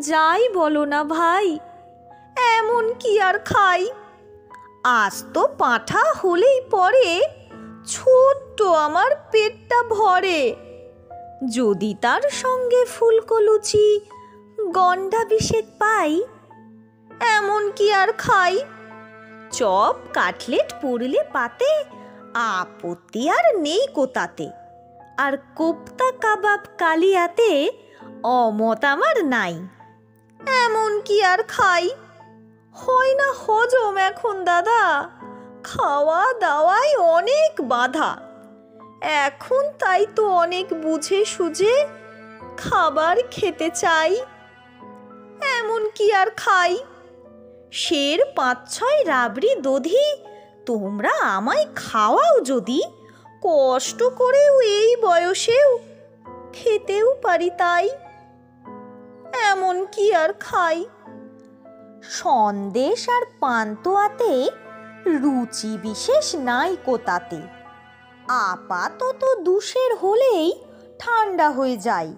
যাই বলো না ভাই, এমন কি আর খাই? আজ তো পাঁঠা হলেই পরে ছোট্ট আমার পেটটা ভরে। যদি তার সঙ্গে ফুলকো লুচি গন্ডা বিশেক পাই, এমন কি আর খাই? চপ কাটলেট পড়লে পাতে, আপত্তি আর নেই কোতাতে। আর কোপ্তা কাবাব কালিয়াতে অমত আমার নাই, এমন কি আর খাই? হয় না হজম এখন দাদা, খাওয়া দাওয়ায় অনেক বাধা। এখন তাই তো অনেক বুঝে সুঝে খাবার খেতে চাই, এমন কি আর খাই? সের ৫-৬ রাবড়ি দধি তোমরা আমায় খাওয়াও যদি, কষ্ট করেও এই বয়সেও খেতেও পারি তাই, এমন কি আর খাই? সন্দেশ আর পান্তুয়াতে রুচি বিশেষ নাই কোতাতে। আপাতত দুশের হলেই ঠান্ডা হয়ে যায়,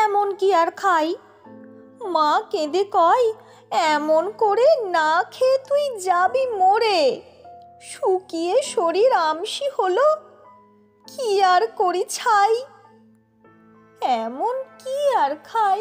এমন কি আর খাই? মা কেঁদে কয়, এমন করে না খেয়ে তুই যাবি মরে। শুকিয়ে শরীর আমসি হলো, কি আর করি ছাই, এমন কি আর খাই?